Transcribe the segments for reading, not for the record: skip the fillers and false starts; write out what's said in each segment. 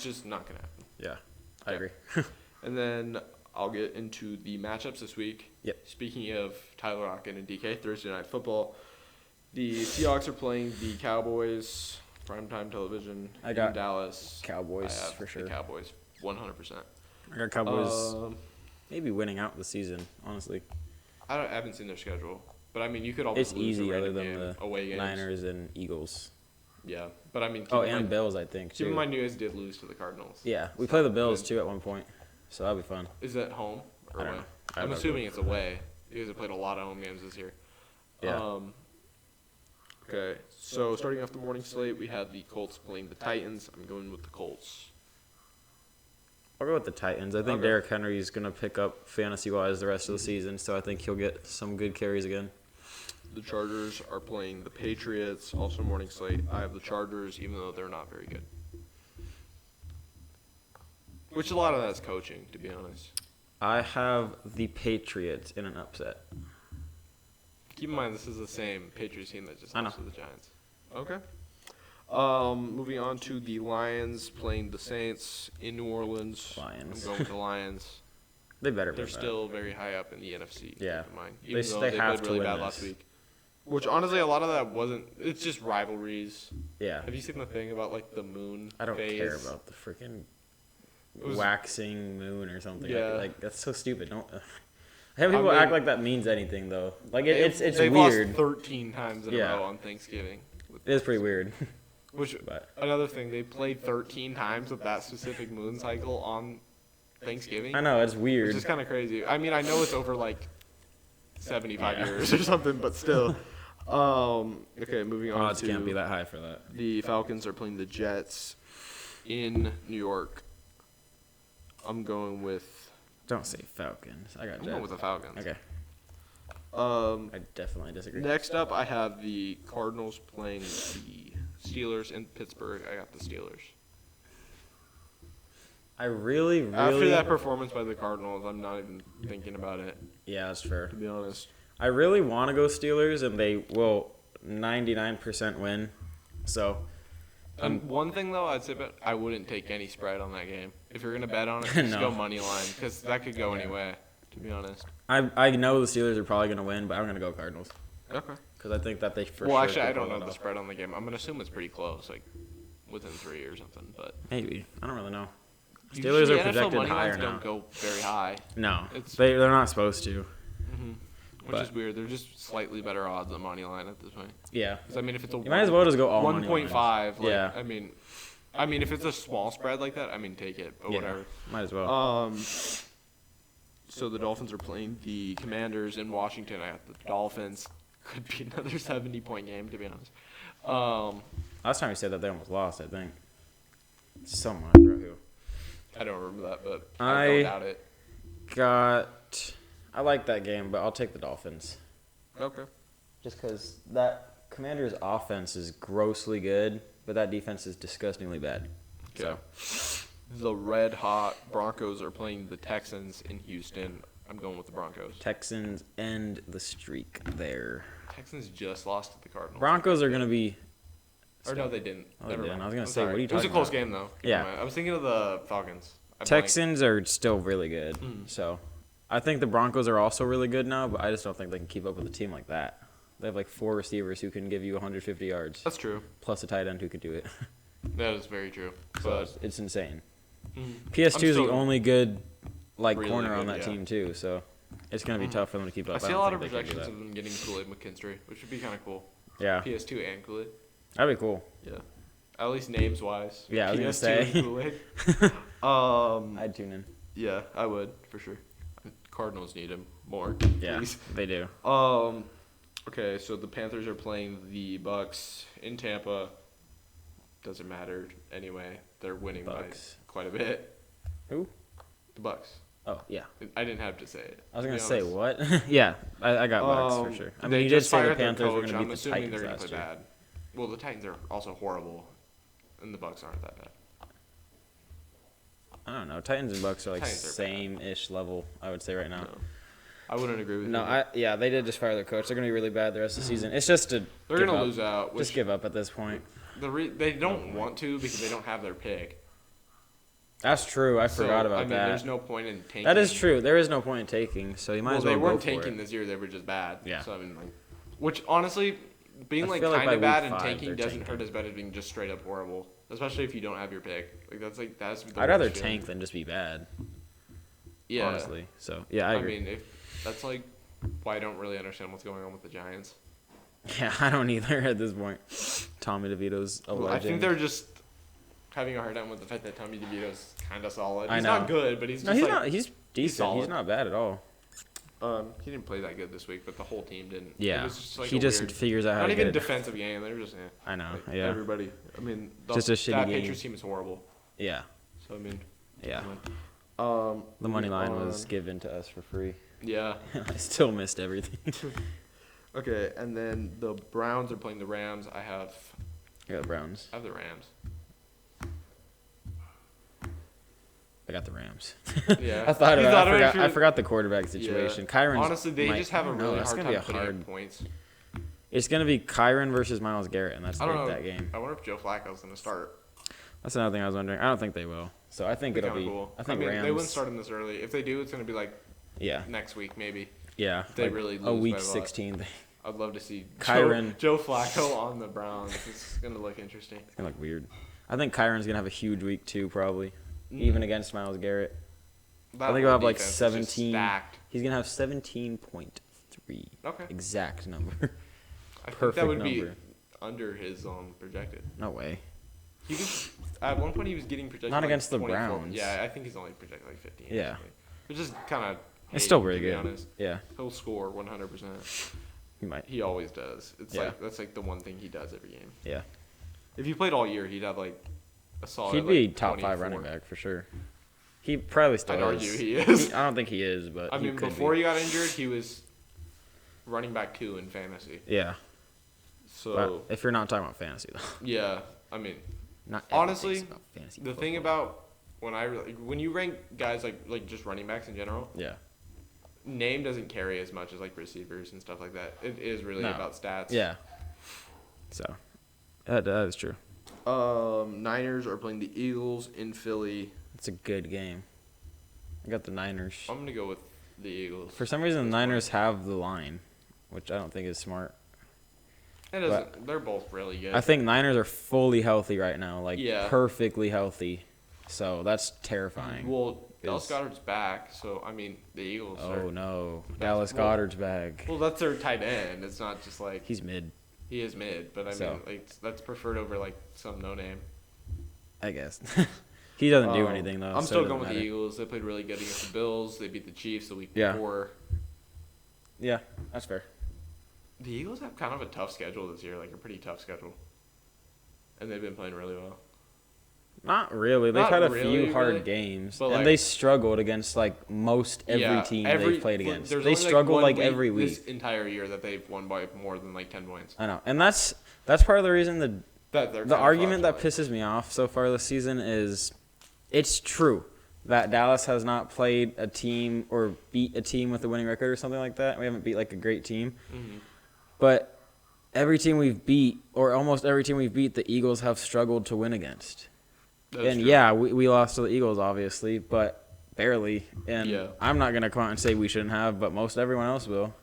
just not going to happen. Yeah, I agree. And then I'll get into the matchups this week. Yep. Speaking of Tyler Lockett and DK, Thursday Night Football, the Seahawks are playing the Cowboys, primetime television in Dallas. Cowboys I have for sure. The Cowboys, 100%. I got Cowboys maybe winning out the season, honestly. I haven't seen their schedule, but I mean, you could always lose easy a other random than game, the away games. Niners and Eagles. Yeah, but I mean, and Bills, I think, too. Keep in mind, you guys did lose to the Cardinals. Yeah, we play the Bills, too, at one point, so that'll be fun. Is that home or I don't away? know. I'm assuming it's away. You guys have played a lot of home games this year. Yeah. Okay, so starting off the morning slate, we have the Colts playing the Titans. I'm going with the Colts. I'll go with the Titans. I think Derrick Henry is going to pick up fantasy-wise the rest of the season, so I think he'll get some good carries again. The Chargers are playing the Patriots, also morning slate. I have the Chargers, even though they're not very good. Which a lot of that's coaching, to be honest. I have the Patriots in an upset. Keep in mind, this is the same Patriots team that just lost to the Giants. Okay. Moving on to the Lions playing the Saints in New Orleans. Lions. I'm going with the Lions. They better be. They're still very high up in the NFC. Yeah. Keep in mind. Even though they they have played to really win bad this. last week. Which, honestly, a lot of that wasn't – it's just rivalries. Yeah. Have you seen the thing about, like, the moon I don't phase? care about the freaking waxing moon or something. Yeah. Like that's so stupid. Don't have people act like that means anything, though. Like, it's they've weird. Lost 13 times in a row on Thanksgiving. It is pretty weird. Which, another thing, they played 13 times with that specific moon cycle on Thanksgiving. I know, it's weird. Which is kind of crazy. I mean, I know it's over, like, 75 years or something, but still. Okay, moving on Odds can't be that high for that. The Falcons are playing the Jets in New York. I'm going with... Don't say Falcons. I got Jets. I'm going with the Falcons. Okay. I definitely disagree. Next up, I have the Cardinals playing the Steelers in Pittsburgh. I got the Steelers. I really... After that performance by the Cardinals, I'm not even thinking about it. Yeah, that's fair. To be honest. I really want to go Steelers, and they will 99% win. So... one thing, though, I'd say about I wouldn't take any spread on that game. If you're going to bet on it, just go money line, because that could go any way, to be honest. I know the Steelers are probably going to win, but I'm going to go Cardinals. Okay. Because I think that they for Well, sure actually, I could don't pull know it the off. spread on the game. I'm going to assume it's pretty close, like within 3 or something. But maybe. I don't really know. Usually Steelers are NFL projected money higher lines now. don't go very high. No, they're not supposed to. Which is weird. They're just slightly better odds on money line at this point. Yeah. I mean, if it's a you might as well just go all 1.5. Like, yeah. I mean, if it's a small spread like that, I mean, take it. But whatever. Might as well. So the Dolphins are playing the Commanders in Washington. I got the Dolphins. Could be another 70-point game, to be honest. Last time we said that, they almost lost, I think. Someone. I forgot who. I don't remember that, but I don't doubt it. I like that game, but I'll take the Dolphins. Okay. Just because that Commanders' offense is grossly good, but that defense is disgustingly bad. Okay. So. The red-hot Broncos are playing the Texans in Houston. I'm going with the Broncos. Texans end the streak there. Texans just lost to the Cardinals. Broncos are going to be... Or no, they didn't. Oh, they didn't. I was going to say, sorry. what are you talking about? It was a close game, though. Yeah. I was thinking of the Falcons. Texans are still really good. So I think the Broncos are also really good now, but I just don't think they can keep up with a team like that. They have like 4 receivers who can give you 150 yards. That's true. Plus a tight end who can do it. That is very true. So it's insane. PS2 is the only good really corner good, on that team too, so it's going to be tough for them to keep up. I see a lot of projections of them getting Kool-Aid McKinstry, which would be kind of cool. Yeah. PS2 and Kool-Aid. That'd be cool. Yeah. At least names-wise. Yeah, I was going to PS2 say. and Kool-Aid. I'd tune in. Yeah, I would, for sure. Cardinals need him more. Yeah, please. they do. Okay, so the Panthers are playing the Bucks in Tampa. Doesn't matter anyway. They're winning by quite a bit. Who? The Bucks. Oh, yeah. I didn't have to say it. I was going to say, what? Yeah, I got Bucks for sure. I mean, you did say the Panthers were going to beat the Titans last year. Bad. Well, the Titans are also horrible, and the Bucks aren't that bad. I don't know. Titans and Bucks are like same-ish level, I would say right now. No. I wouldn't agree with you. No, they did just fire their coach. They're going to be really bad the rest of the season. It's just to They're going to lose out. Just give up at this point. They don't want to because they don't have their pick. That's true. I forgot about that. There's no point in tanking. That is true. There is no point in taking, so you might as well they go weren't for tanking it. this year. They were just bad. Yeah. So, which honestly, being I feel like kind by of bad week and 5 tanking they're doesn't tanking. hurt as bad as being just straight up horrible. Especially if you don't have your pick. That's the I'd rather worst feeling. tank than just be bad. Yeah. Honestly. So, yeah, I agree. If that's why I don't really understand what's going on with the Giants. Yeah, I don't either at this point. Tommy DeVito's a legend. I think they're just having a hard time with the fact that Tommy DeVito's kind of solid. I He's know. not good, but he's No, just he's not. He's decent. solid. He's not bad at all. He didn't play that good this week, but the whole team didn't. Yeah. It was just He just weird, figures out how not to even get it. defensive game. They were just I know. like, Yeah. everybody. Just a shitty that game. Patriots team is horrible. Yeah. So Yeah. the The money line was given to us for free. Yeah. I still missed everything. Okay, and then the Browns are playing the Rams. I have I got the Browns. the Rams. I got the Rams. Yeah. I thought You about thought it. of it, I forgot the quarterback situation. Kyron's Honestly, they just have a really hard time putting up points. It's going to be Kyron versus Myles Garrett, and that's I don't know. that game. I wonder if Joe Flacco's going to start. That's another thing I was wondering. I don't think they will. So I think it'll Kinda be. cool. I think They Rams. wouldn't start him this early. If they do, it's going to be Yeah. next week maybe. Yeah. They really lose a week by a lot. 16 thing. I'd love to see Kyron. Joe Flacco on the Browns. It's going to look interesting. It's going to look weird. I think Kyron's going to have a huge week, too, probably. Even against Myles Garrett. I think he'll have 17. Stacked. He's going to have 17.3. Okay. Exact number. I think Perfect that would number. be under his projected. No way. He was, at one point he was getting projected. Not against the 24. Browns. Yeah, I think he's only projected 15. Yeah. Or something. Which is kind of. It's still really to be good. honest. Yeah. He'll score 100%. He might. He always does. It's Yeah. that's the one thing he does every game. Yeah. If he played all year, he'd have a solid. He'd be top 24. 5 running back for sure. He probably still I'd is. argue he is. I don't think he is, but I he mean, could before be. he got injured, he was running back 2 in fantasy. Yeah. So But if you're not talking about fantasy, though. yeah, I mean, Not honestly, everything's about fantasy the football. thing about when you rank guys like just running backs in general, Yeah. name doesn't carry as much as receivers and stuff like that. It is really No. about stats. Yeah. So, that is true. Niners are playing the Eagles in Philly. It's a good game. I got the Niners. I'm gonna go with the Eagles. For some reason, the Niners have the line, which I don't think is smart. It doesn't. They're both really good. I think Niners are fully healthy right now, Yeah. perfectly healthy. So that's terrifying. Well, Dallas Goddard's back, so I mean the Eagles. Oh no, That's- Dallas well- Goddard's back. Well, that's their tight end. It's not just He's mid, he is mid, but I So. mean that's preferred over some no name. I guess. He doesn't do anything though. I'm so still it going with doesn't the matter. Eagles. They played really good against the Bills. They beat the Chiefs the week Yeah. before. Yeah, that's fair. The Eagles have kind of a tough schedule this year, a pretty tough schedule. And they've been playing really well. Not really. They've Not had a really, few hard really. games, But, and they struggled against most every Yeah, team they've played against. there's They only, struggled one every week. this entire year that they've won by more than 10 points. I know, and that's part of the reason That they're the kinda argument that fluctuating. pisses me off so far this season is it's true that Dallas has not played a team or beat a team with a winning record or something like that. We haven't beat a great team. Mhm. But every team we've beat, or almost every team we've beat, the Eagles have struggled to win against. That's And true. yeah, we lost to the Eagles, obviously, but barely. And Yeah. I'm not going to come out and say we shouldn't have, but most everyone else will.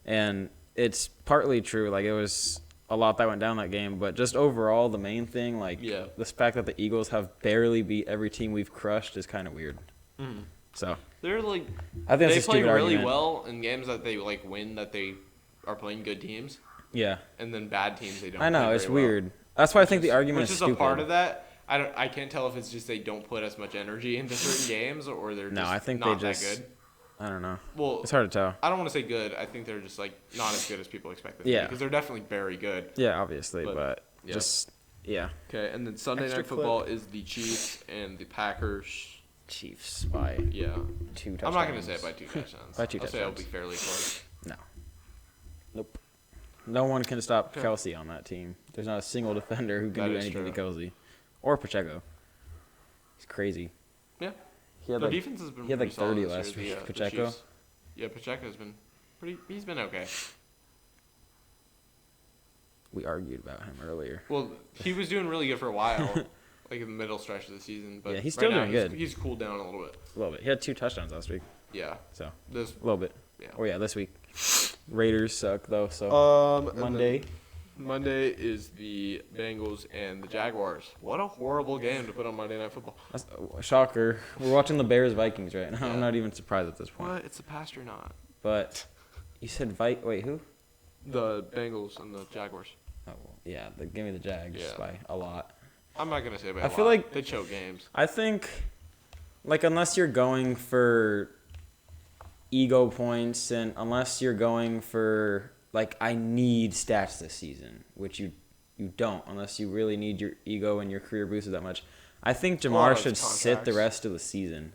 And it's partly true. It was a lot that went down that game. But just overall, the main thing, Yeah. the fact that the Eagles have barely beat every team we've crushed is kind of weird. Mhm. So They're I think they that's a play stupid really argument. well in games that they win, that they are playing good teams, Yeah. and then bad teams they don't. I know, play it's very well. weird. That's why I think the argument Which is is stupid. a part of that. I can't tell if it's just they don't put as much energy into certain games, or they're No, just I think not they just. that good. I don't know. Well, It's hard to tell. I don't want to say good. I think they're just not as good as people expect them to Yeah. be, because they're definitely very good. Yeah, obviously, But, but yeah. just yeah. Okay, and then Sunday Extra Night Football is the Chiefs and the Packers. Chiefs by Yeah, 2 touchdowns. I'm not gonna say it by 2 touchdowns. By 2 I'll say it'll touchdowns. be fairly close. No. Nope. No one can stop Okay. Kelsey on that team. There's not a single defender who can That do is anything to true. Kelsey. Or Pacheco. He's crazy. Yeah, He had their like, defense has been. he had pretty like 30 solid this last year, week, the Pacheco. Chiefs. Yeah, Pacheco's been pretty. He's been okay. we argued about him earlier. Well, he was doing really good for a while. like in the middle stretch of the season. But Yeah, he's still doing good. He's cooled down a little bit. A little bit. He had 2 touchdowns last week. Yeah. So a This. little bit. Yeah. Oh yeah, this week. Raiders suck though. So Monday. Monday is the Bengals and the Jaguars. What a horrible game to put on Monday Night Football. That's a shocker. We're watching the Bears-Vikings right now. Yeah. I'm not even surprised at this point. What? It's a Pasternaut. But you said wait, who? The Bengals and the Jaguars. Oh, well, yeah, give me the Jags by a lot. I'm not going to say by a I lot. feel like they choke games. I think, like, unless you're going for ego points and unless you're going for, like, I need stats this season, which you don't unless you really need your ego and your career boosted that much. I think Jamar should sit the rest of the season.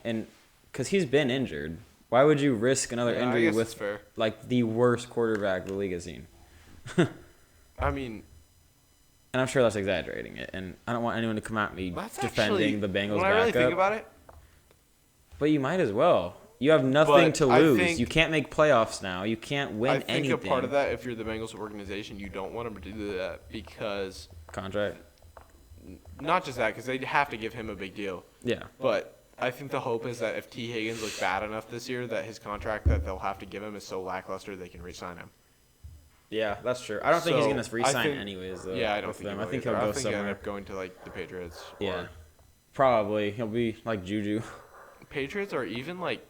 And because he's been injured. Why would you risk another injury with, like, the worst quarterback the league has seen? I mean... And I'm sure that's exaggerating it, and I don't want anyone to come at me defending the Bengals when I really think about it... But you might as well. You have nothing to lose. You can't make playoffs now. You can't win anything. I think a part of that, if you're the Bengals organization, you don't want him to do that because... Contract? Not just that, because they have to give him a big deal. Yeah. But I think the hope is that if T. Higgins looks bad enough this year, that his contract that they'll have to give him is so lackluster they can re-sign him. Yeah, that's true. I don't think he's going to re-sign anyways, though. Yeah, I don't think I think he'll go somewhere. He'll end up going to, like, the Patriots. Yeah. Probably. He'll be like Juju. Patriots or even, like,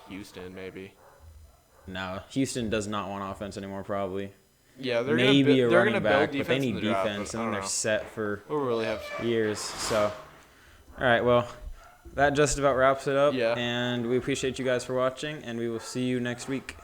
Houston, maybe. No, Houston does not want offense anymore, probably. Yeah, they're maybe they're a running back, but they need the draft, defense, and then they're set for years. So, all right, well, that just about wraps it up. Yeah. And we appreciate you guys for watching, and we will see you next week.